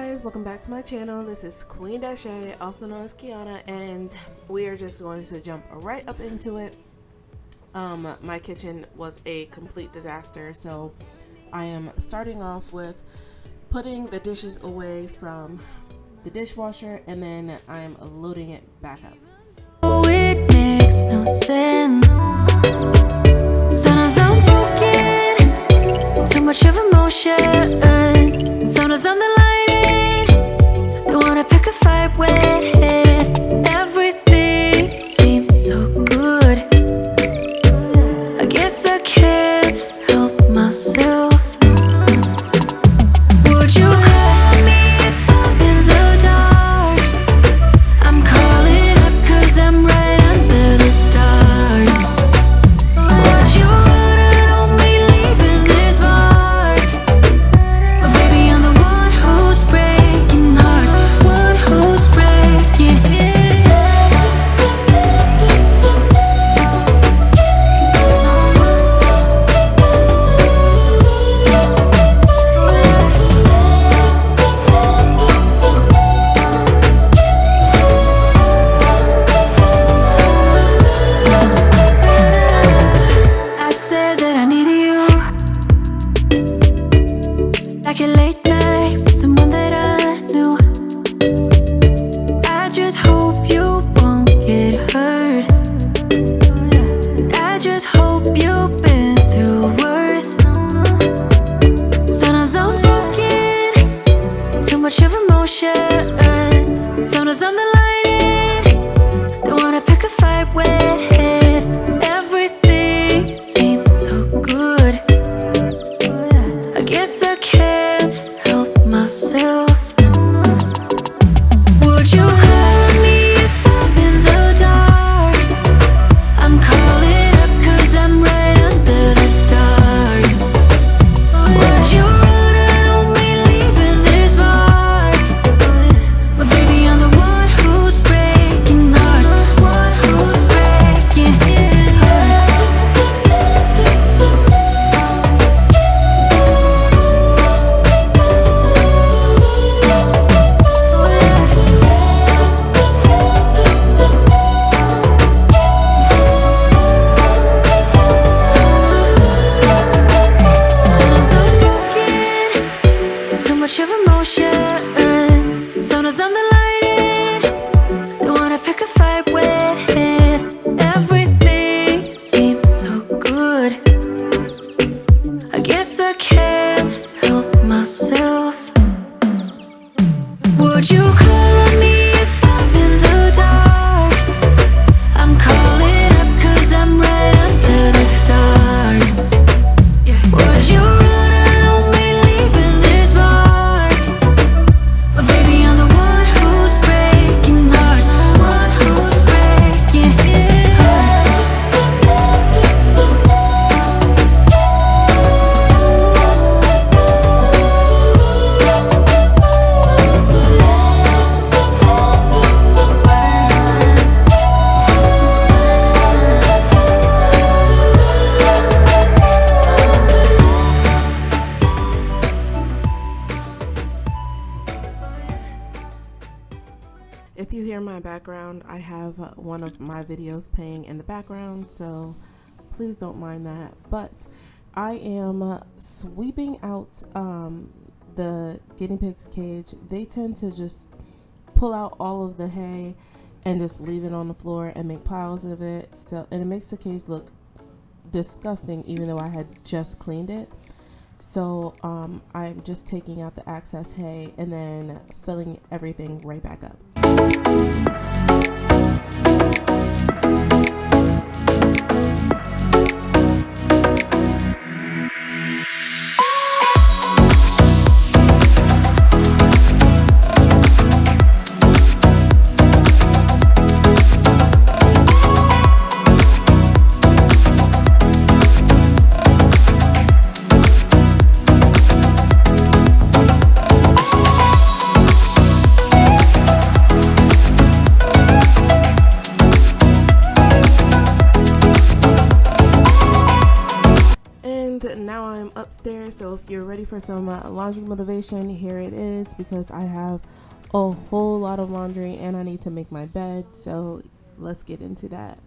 guys, welcome back to my channel. This is Queendashe, also known as Kiana, and we are just going to jump right up into it. My kitchen was a complete disaster, so I am starting off with putting the dishes away from the dishwasher, and then I am loading it back up. Oh, it makes no sense. Sometimes I'm broken, too much of emotions. Sometimes I'm the lighting, don't wanna pick a fight with. Everything seems so good. I guess I can't help myself. Would you call me if I'm in the dark? I'm calling up 'cause I'm right under the stars. Would you run on me leaving this mark? But baby, I'm the one who's breaking hearts, one who's breaking I said that I needed you, like a late night with someone that I knew. I just hope you won't get hurt. I just hope you've been through worse. Sometimes I'm broken, too much of emotions. Sometimes I'm the lighting, don't wanna pick a fight with. Everything seems so good. I guess I can't help myself. Would you call me if I'm in the dark? I'm calling up 'cause I'm right under the stars. Would you run on me leaving this mark? But baby, I'm the one who's breaking hearts, one who's breaking hearts. Sometimes I'm broken, too much of emotions. Sometimes I'm the lighting, don't wanna pick a fight with. Everything seems so good. I guess I can't help myself. Would you call me if I'm in the dark? I'm calling up 'cause I'm right under the stars. Would you run on me leaving this mark? But baby, I'm the one who's breaking hearts, one who's breaking hearts. If you hear my background, I have one of my videos playing in the background, so please don't mind that. But I am sweeping out the guinea pig's cage. They tend to just pull out all of the hay and just leave it on the floor and make piles of it. And it makes the cage look disgusting, even though I had just cleaned it. So I'm just taking out the excess hay and then filling everything right back up. almost there. So if you're ready for some laundry motivation, here it is, because I have a whole lot of laundry and I need to make my bed. So let's get into that.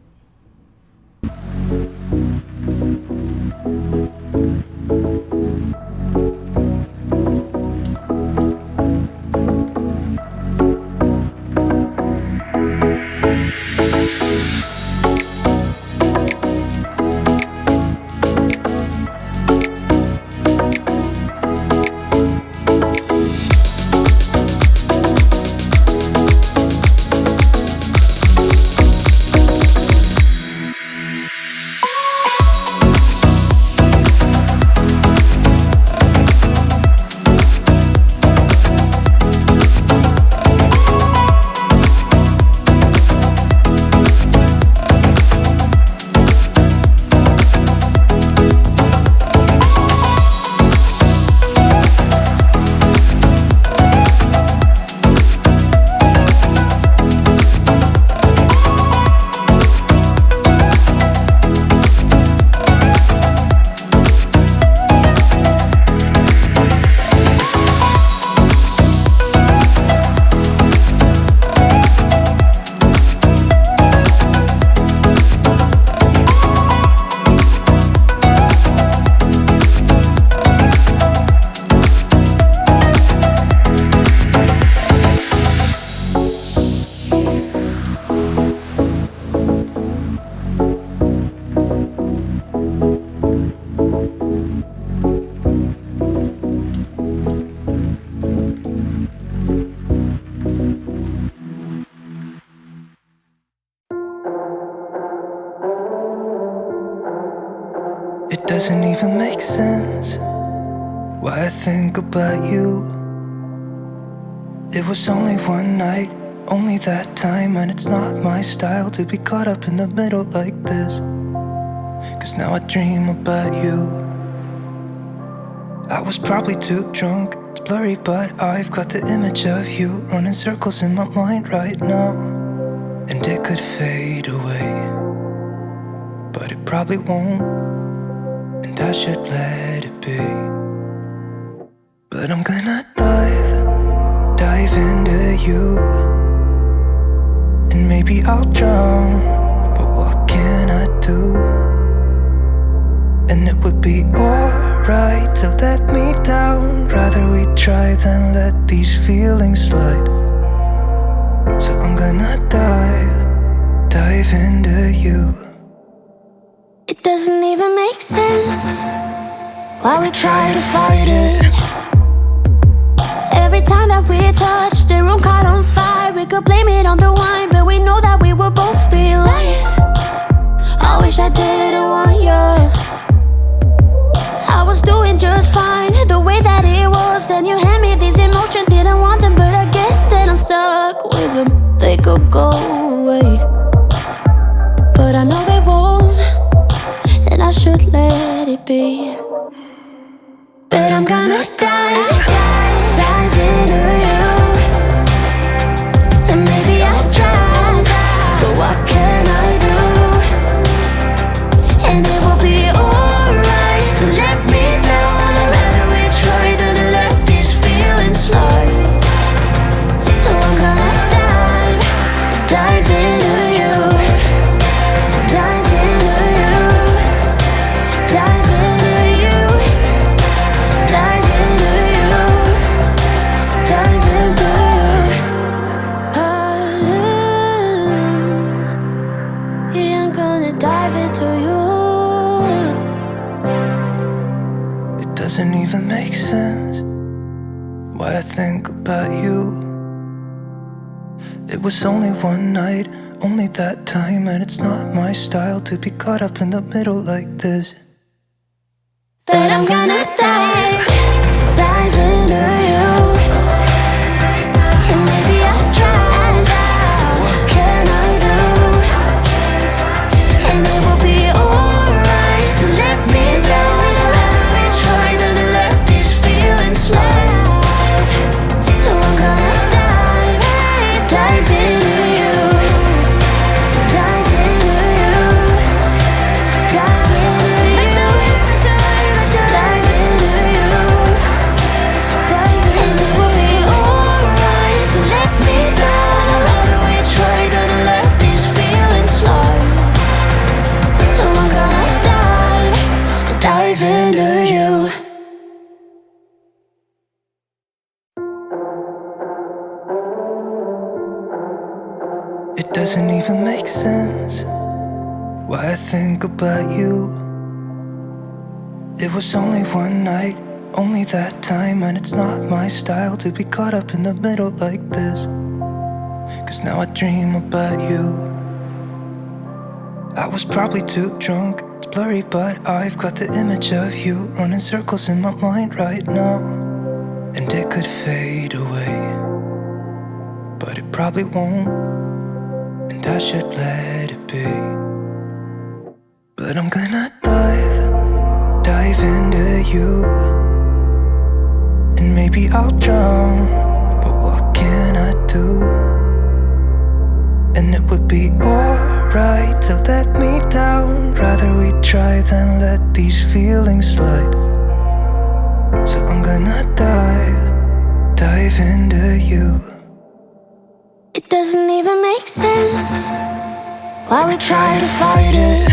It doesn't even make sense why I think about you. It was only one night, only that time, and it's not my style to be caught up in the middle like this. Cause now I dream about you. I was probably too drunk, it's blurry, but I've got the image of you running circles in my mind right now. And it could fade away, but it probably won't, and I should let it be. But I'm gonna dive into you, and maybe I'll drown, but what can I do? And it would be alright to let me down. Rather we try than let these feelings slide. So I'm gonna dive into you. It doesn't even make sense why we try to fight it. Every time that we touch, the room caught on fire. We could blame it on the wine, but we know that we will both be lying. I wish I didn't want you. I was doing just fine, the way that it was. Then you hand me these emotions, didn't want them, but I guess that I'm stuck with them. They could go away, but I know they won't, and I should let it be. But I'm gonna dive into you, and maybe I'll try, but what can I do? And it will be alright to let me down. I'd rather we try than let these feelings slide. So I'm gonna dive into you, dive into you, dive into you, dive into you, dive into you. Yeah, I'm gonna dive into you. It doesn't even make sense why I think about you. It was only one night, only that time, and it's not my style to be caught up in the middle like this. But I'm gonna dive into you, and maybe I'll try. What can I do? And it will be alright to let me down. I'd rather we try than let these feelings slide. So I'm gonna dive into you, dive into you, dive into you, dive into doesn't even make sense why I think about you. It was only one night, only that time, and it's not my style to be caught up in the middle like this. 'Cause now I dream about you. I was probably too drunk, it's blurry, but I've got the image of you running circles in my mind right now. And it could fade away, but it probably won't, and I should let it be. But I'm gonna dive into you, and maybe I'll drown, but what can I do? And it would be alright to let me down. Rather we try than let these feelings slide. So I'm gonna dive into you. It doesn't even make sense why we try to fight it.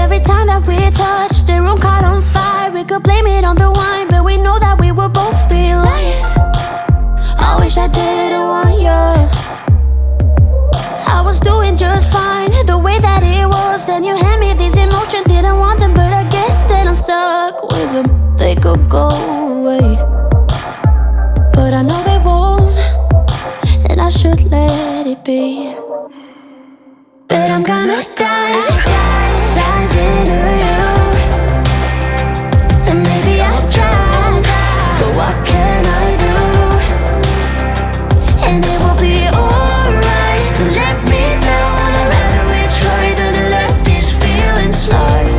Every time that we touch, the room caught on fire. We could blame it on the wine, but we know that we will both be lying. I wish I didn't want you. I was doing just fine, the way that it was. Then you hand me these emotions, didn't want them, but I guess that I'm stuck with them. They could go away, but I know they won't, and I should let it be. But I'm gonna dive into you, and maybe I'll try, but what can I do? And it will be alright to let me down. I'd rather we try than let these feelings slide.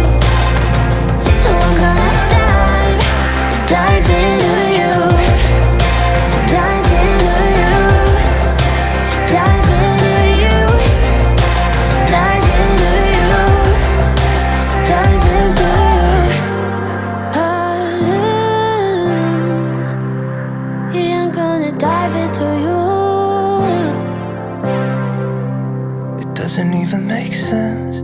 So I'm gonna dive into you, dive into you, dive into you, dive into you, dive into you. Yeah, I'm gonna dive into you. It doesn't even make sense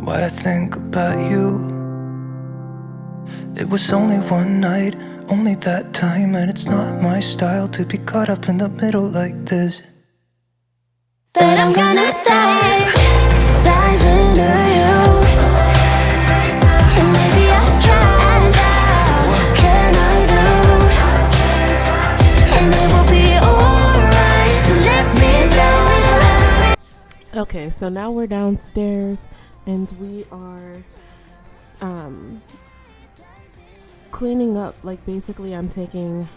why I think about you. It was only one night, only that time, and it's not my style to be caught up in the middle like this. But I'm gonna dive into you, and maybe I'll try, but what can I do? And it will be alright to let me down. Okay, so now we're downstairs and we are cleaning up. Like, basically I'm taking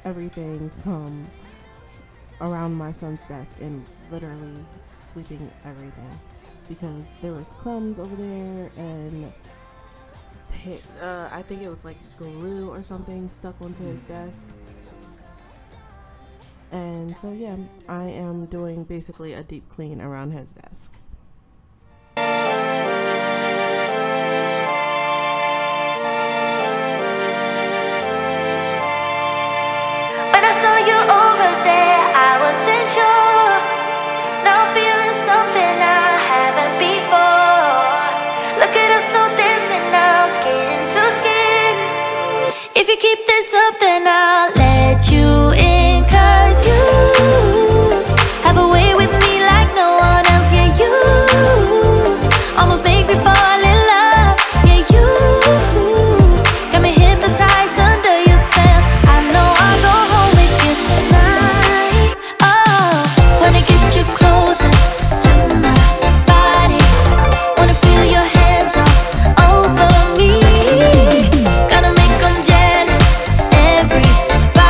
everything from around my son's desk and literally sweeping everything, because there was crumbs over there and I think it was like glue or something stuck onto his desk. And so yeah, I am doing basically a deep clean around his desk. When I saw you over there, I wasn't sure. Now I'm feeling something I haven't before. Look at us now dancing now, skin to skin. If you keep this up, then I'll let you in. 'Cause you have a way with me like no one else. Yeah, you almost make me fall in love. Yeah, you got me hypnotized under your spell. I know I'll go home with you tonight. Oh, wanna get you closer to my body, wanna feel your hands all over me, gonna make them jealous, everybody.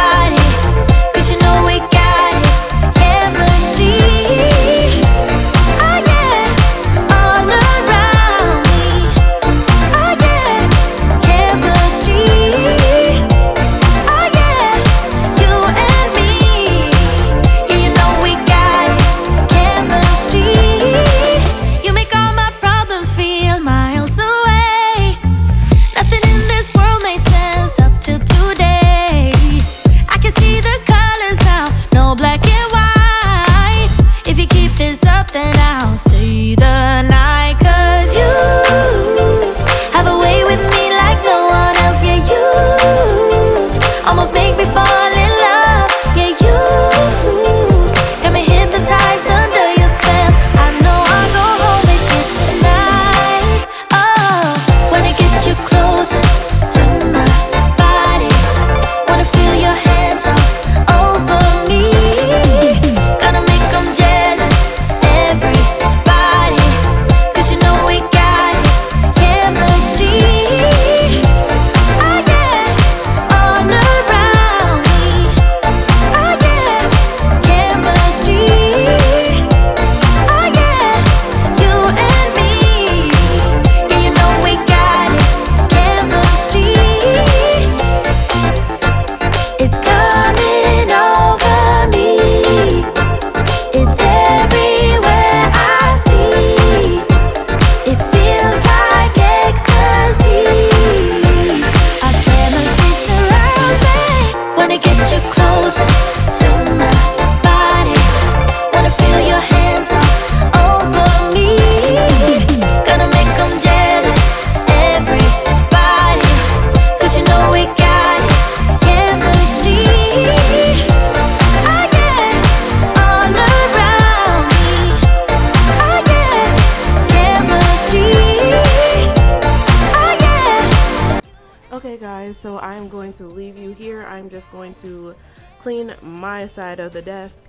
so I am going to leave you here. I'm just going to clean my side of the desk,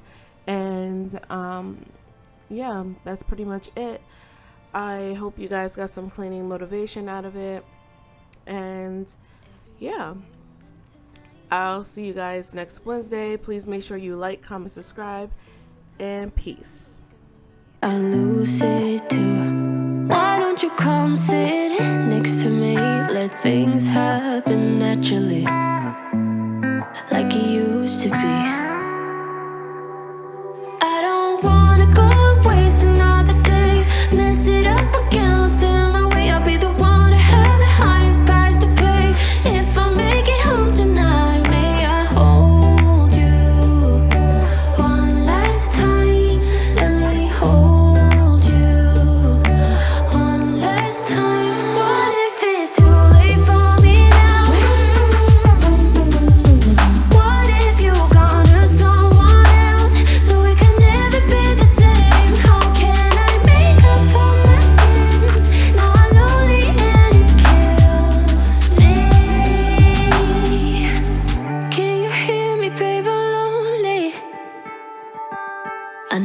and yeah, that's pretty much it. I hope you guys got some cleaning motivation out of it, and yeah, I'll see you guys next Wednesday. Please make sure you like, comment, subscribe, and peace. I lose it too. Why don't you come sit next to me? Let things happen naturally.